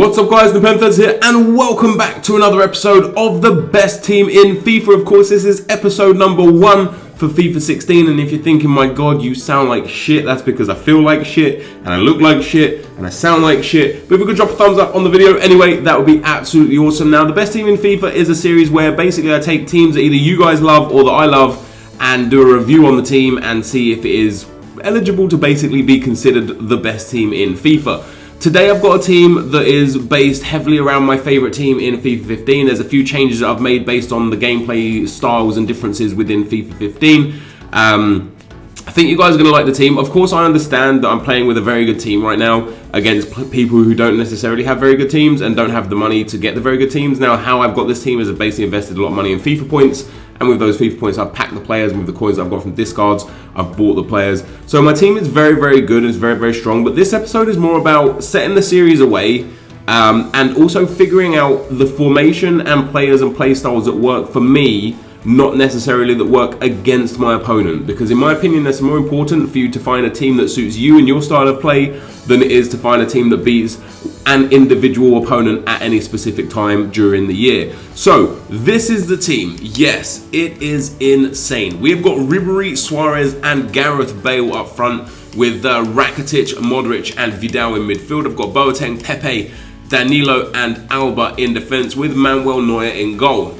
What's up guys, NepentheZ here and welcome back to another episode of the best team in FIFA. Of course, this is episode number 1 for FIFA 16, and if you're thinking, my god, you sound like shit, that's because I feel like shit, and I look like shit, and I sound like shit. But if we could drop a thumbs up on the video anyway, that would be absolutely awesome. Now, the best team in FIFA is a series where basically I take teams that either you guys love or that I love and do a review on the team and see if it is eligible to basically be considered the best team in FIFA. Today I've got a team that is based heavily around my favourite team in FIFA 15. There's a few changes that I've made based on the gameplay styles and differences within FIFA 15. I think you guys are going to like the team. Of course, I understand that I'm playing with a very good team right now against people who don't necessarily have very good teams and don't have the money to get the very good teams. Now, how I've got this team is I've basically invested a lot of money in FIFA points, and with those FIFA points, I've packed the players, and with the coins I've got from discards, I've bought the players. So my team is very, very good. It's very, very strong. But this episode is more about setting the series away and also figuring out the formation and players and play styles that work for me, not necessarily that work against my opponent, because in my opinion that's more important for you to find a team that suits you and your style of play than it is to find a team that beats an individual opponent at any specific time during the year. So this is the team. Yes, it is insane. We have got Ribery, Suarez and Gareth Bale up front with Rakitic, Modric and Vidal in midfield. I've got Boateng, Pepe, Danilo and Alba in defence with Manuel Neuer in goal.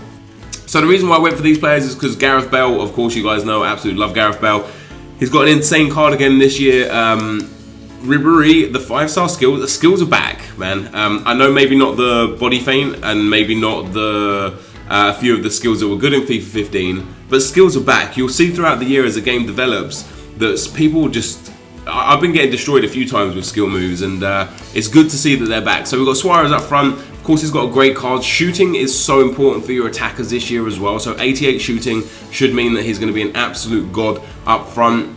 So the reason why I went for these players is because Gareth Bale, of course you guys know, I absolutely love Gareth Bale. He's got an insane card again this year. Ribery, the 5-star skills, the skills are back, man. I know maybe not the body feint and maybe not the few of the skills that were good in FIFA 15, but skills are back. You'll see throughout the year as the game develops that people just... I've been getting destroyed a few times with skill moves, and it's good to see that they're back. So we've got Suarez up front. Of course, he's got a great card. Shooting is so important for your attackers this year as well. So 88 shooting should mean that he's going to be an absolute god up front.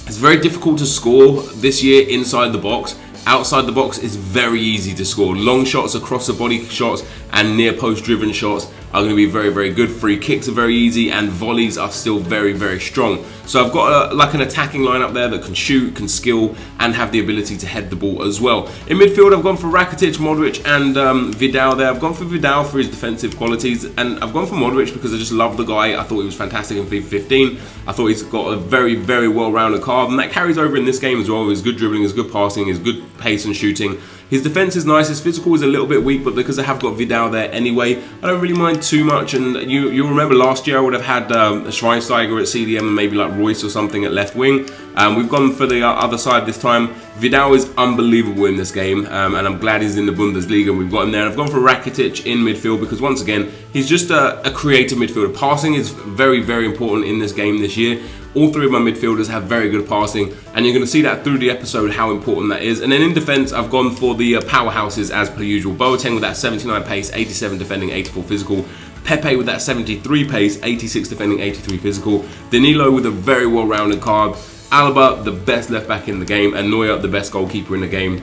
It's very difficult to score this year inside the box. Outside the box is very easy to score. Long shots, across the body shots and near post driven shots are going to be very, very good. Free kicks are very easy and volleys are still very, very strong. So I've got like an attacking line up there that can shoot, can skill and have the ability to head the ball as well. In midfield I've gone for Rakitic, Modric and Vidal there. I've gone for Vidal for his defensive qualities, and I've gone for Modric because I just love the guy. I thought he was fantastic in FIFA 15. I thought he's got a very, very well-rounded card, and that carries over in this game as well. His good dribbling, his good passing, his good pace and shooting. His defense is nice, his physical is a little bit weak, but because I have got Vidal there anyway, I don't really mind too much. And you'll remember last year I would have had Schweinsteiger at CDM and maybe like Royce or something at left wing. We've gone for the other side this time. Vidal is unbelievable in this game, and I'm glad he's in the Bundesliga and we've got him there. And I've gone for Rakitic in midfield because once again, he's just a creative midfielder. Passing is very, very important in this game this year. All three of my midfielders have very good passing, and you're going to see that through the episode how important that is. And then in defence, I've gone for the powerhouses as per usual. Boateng with that 79 pace, 87 defending, 84 physical. Pepe with that 73 pace, 86 defending, 83 physical. Danilo with a very well-rounded card. Alba, the best left back in the game, and Neuer, the best goalkeeper in the game.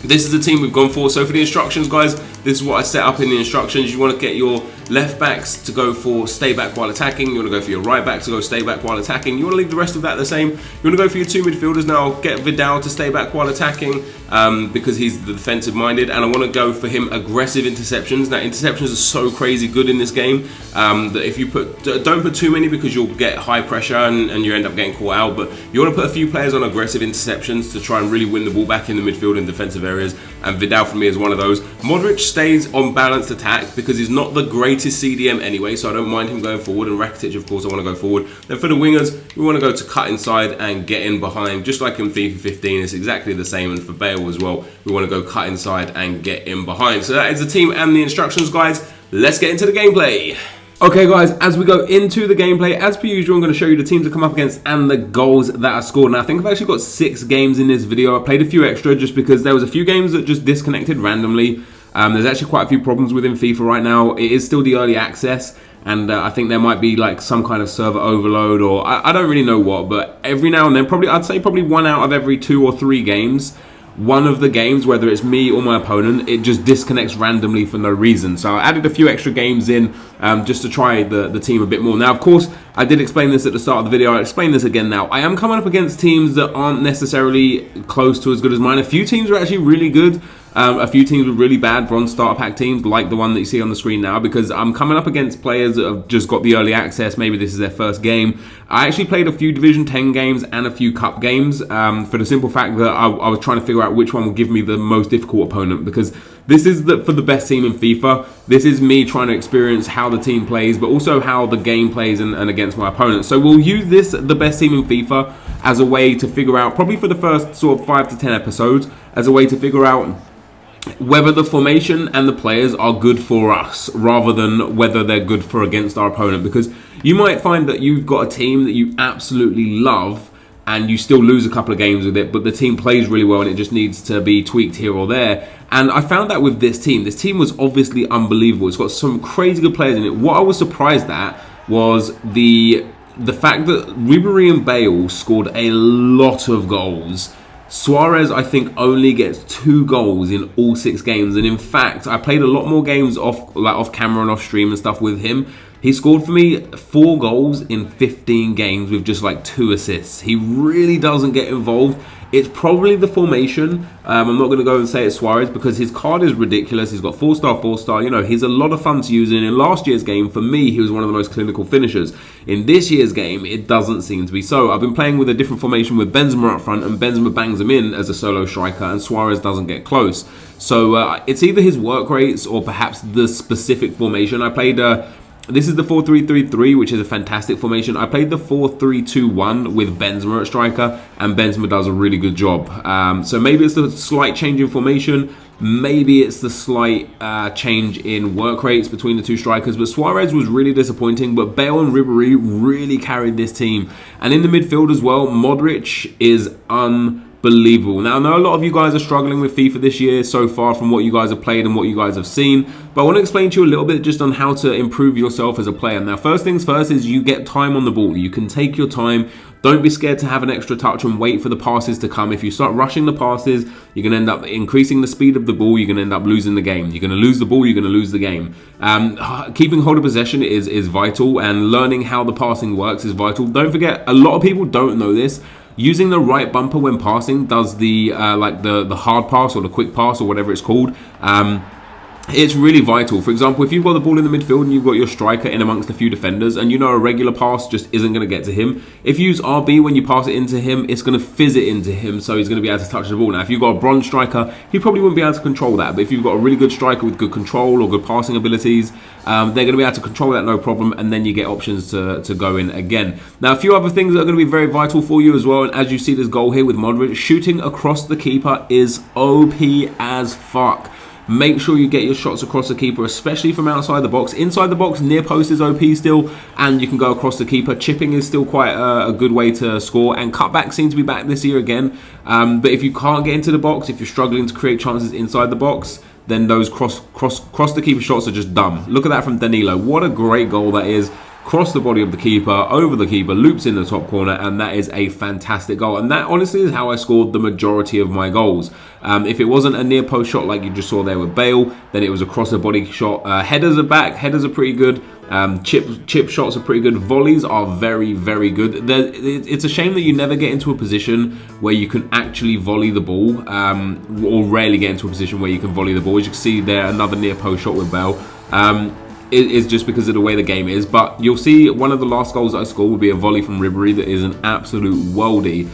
This is the team we've gone for. So for the instructions, guys, this is what I set up in the instructions. You want to get your left backs to go for stay back while attacking. You want to go for your right back to go stay back while attacking. You want to leave the rest of that the same. You want to go for your two midfielders now. Get Vidal to stay back while attacking because he's the defensive minded, and I want to go for him aggressive interceptions. Now interceptions are so crazy good in this game that if you don't put too many because you'll get high pressure and you end up getting caught out. But you want to put a few players on aggressive interceptions to try and really win the ball back in the midfield and defensive areas, and Vidal for me is one of those. Modric stays on balanced attack because he's not the greatest CDM anyway, so I don't mind him going forward, and Rakitic of course I want to go forward. Then for the wingers, we want to go to cut inside and get in behind, just like in FIFA 15. It's exactly the same, and for Bale as well, we want to go cut inside and get in behind. So that is the team and the instructions, guys. Let's get into the gameplay. Okay guys, as we go into the gameplay, as per usual, I'm going to show you the teams that come up against and the goals that are scored. Now I think I've actually got 6 games in this video. I played a few extra just because there was a few games that just disconnected randomly. There's actually quite a few problems within FIFA right now. It is still the early access, and I think there might be like some kind of server overload, or I don't really know what, but every now and then, I'd say probably 1 out of every 2 or 3 games, one of the games, whether it's me or my opponent, it just disconnects randomly for no reason. So I added a few extra games in just to try the team a bit more. Now, of course, I did explain this at the start of the video. I'll explain this again now. I am coming up against teams that aren't necessarily close to as good as mine. A few teams are actually really good. a few teams with really bad bronze starter pack teams, like the one that you see on the screen now, because I'm coming up against players that have just got the early access. Maybe this is their first game. I actually played a few Division 10 games and a few Cup games for the simple fact that I was trying to figure out which one will give me the most difficult opponent, because this is for the best team in FIFA. This is me trying to experience how the team plays, but also how the game plays and against my opponents. So we'll use this, the best team in FIFA, as a way to figure out, probably for the first sort of 5 to 10 episodes, as a way to figure out whether the formation and the players are good for us rather than whether they're good for against our opponent. Because you might find that you've got a team that you absolutely love and you still lose a couple of games with it, but the team plays really well and it just needs to be tweaked here or there. And I found that with this team. This team was obviously unbelievable. It's got some crazy good players in it. What I was surprised at was the fact that Ribery and Bale scored a lot of goals. Suarez, I think, only gets 2 goals in all 6 games, and in fact, I played a lot more games off camera and off stream and stuff with him. He scored for me 4 goals in 15 games with just like 2 assists. He really doesn't get involved. It's probably the formation. I'm not going to go and say it's Suarez because his card is ridiculous. He's got 4-star, 4-star. You know, he's a lot of fun to use. And in last year's game, for me, he was one of the most clinical finishers. In this year's game, it doesn't seem to be so. I've been playing with a different formation with Benzema up front, and Benzema bangs him in as a solo striker, and Suarez doesn't get close. So it's either his work rates or perhaps the specific formation. I played... This is the 4-3-3-3, which is a fantastic formation. I played the 4-3-2-1 with Benzema at striker, and Benzema does a really good job. So maybe it's the slight change in formation. Maybe it's the slight change in work rates between the 2 strikers. But Suarez was really disappointing. But Bale and Ribery really carried this team. And in the midfield as well, Modric is unbelievable. Now, I know a lot of you guys are struggling with FIFA this year so far from what you guys have played and what you guys have seen, but I want to explain to you a little bit just on how to improve yourself as a player. Now, first things first is you get time on the ball. You can take your time. Don't be scared to have an extra touch and wait for the passes to come. If you start rushing the passes, you're going to end up increasing the speed of the ball. You're going to end up losing the game. You're going to lose the ball. You're going to lose the game. Keeping hold of possession is vital, and learning how the passing works is vital. Don't forget, a lot of people don't know this. Using the right bumper when passing does the hard pass or the quick pass or whatever it's called. It's really vital. For example, if you've got the ball in the midfield and you've got your striker in amongst a few defenders and you know a regular pass just isn't going to get to him, if you use RB when you pass it into him, it's going to fizz it into him, so he's going to be able to touch the ball. Now, if you've got a bronze striker, he probably wouldn't be able to control that. But if you've got a really good striker with good control or good passing abilities, they're going to be able to control that no problem, and then you get options to go in again. Now, a few other things that are going to be very vital for you as well, and as you see this goal here with Modric, shooting across the keeper is OP as fuck. Make sure you get your shots across the keeper, especially from outside the box. Inside the box, near post is OP still, and you can go across the keeper. Chipping is still quite a good way to score, and cutback seems to be back this year again. But if you can't get into the box, if you're struggling to create chances inside the box, then those cross the keeper shots are just dumb. Look at that from Danilo. What a great goal that is. Cross the body of the keeper, over the keeper, loops in the top corner, and that is a fantastic goal. And that honestly is how I scored the majority of my goals. If it wasn't a near post shot like you just saw there with Bale, then it was a cross the body shot. Headers are back, headers are pretty good. Chip shots are pretty good. Volleys are very, very good. It's a shame that you never get into a position where you can actually volley the ball, or rarely get into a position where you can volley the ball. As you can see there, another near post shot with Bale. Is just because of the way the game is. But you'll see one of the last goals that I scored will be a volley from Ribery that is an absolute worldie.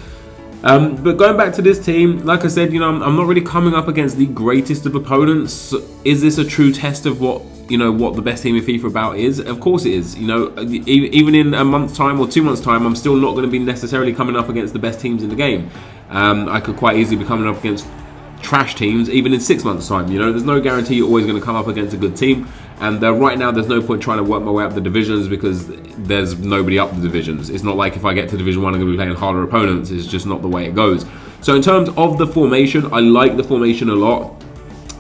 But going back to this team, like I said, you know, I'm not really coming up against the greatest of opponents. Is this a true test of what the best team in FIFA about is? Of course it is. You know, even in a month's time or 2 months' time, I'm still not going to be necessarily coming up against the best teams in the game. I could quite easily be coming up against trash teams even in 6 months' time. You know, there's no guarantee you're always going to come up against a good team. And right now, there's no point trying to work my way up the divisions because there's nobody up the divisions. It's not like if I get to Division 1, I'm going to be playing harder opponents. It's just not the way it goes. So in terms of the formation, I like the formation a lot.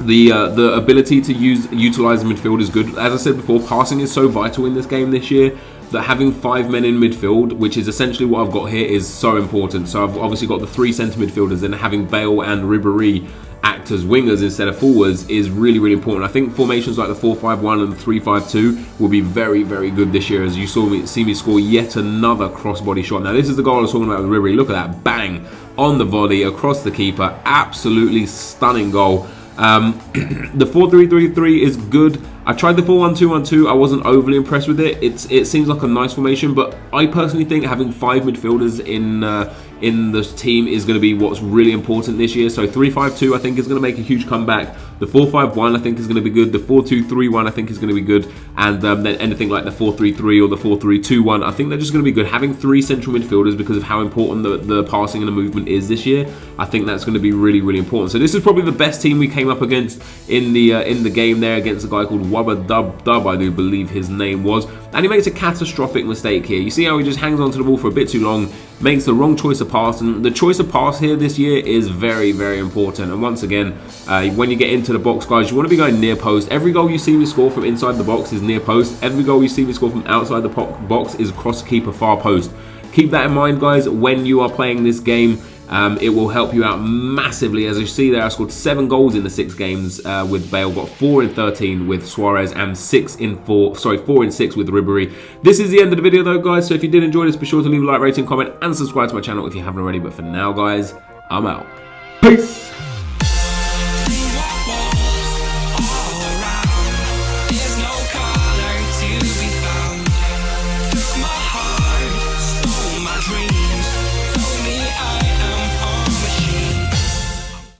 The ability to utilize the midfield is good. As I said before, passing is so vital in this game this year that having 5 men in midfield, which is essentially what I've got here, is so important. So I've obviously got the 3 centre midfielders, and having Bale and Ribery act as wingers instead of forwards is really, really important. I think formations like the 4-5-1 and the 3-5-2 will be very, very good this year, as you see me score yet another cross-body shot. Now, this is the goal I was talking about with Ribery. Look at that, bang, on the volley, across the keeper. Absolutely stunning goal. The 4-3-3-3 is good. I tried the 4-1-2-1-2. I wasn't overly impressed with it. It seems like a nice formation, but I personally think having 5 midfielders in the team is going to be what's really important this year. So 3-5-2 I think is going to make a huge comeback. The 4-5-1 I think is going to be good. The 4-2-3-1 I think is going to be good. And then anything like the 4-3-3 or the 4-3-2-1, I think they're just going to be good. Having 3 central midfielders because of how important the passing and the movement is this year, I think that's going to be really, really important. So this is probably the best team we came up against in the game there against a guy called Wubba Dub, I do believe his name was. And he makes a catastrophic mistake here. You see how he just hangs onto the ball for a bit too long, makes the wrong choice of pass, and the choice of pass here this year is very, very important. And once again, when you get into the box, guys, you want to be going near post. Every goal you see me score from inside the box is near post. Every goal you see me score from outside the box is across keeper far post. Keep that in mind, guys, when you are playing this game. It will help you out massively. As you see there, I scored 7 goals in the 6 games with Bale, got 4 in 13 with Suarez, and 4 in 6 with Ribery. This is the end of the video though, guys, so if you did enjoy this, be sure to leave a like, rating, comment, and subscribe to my channel if you haven't already. But for now, guys, I'm out. Peace!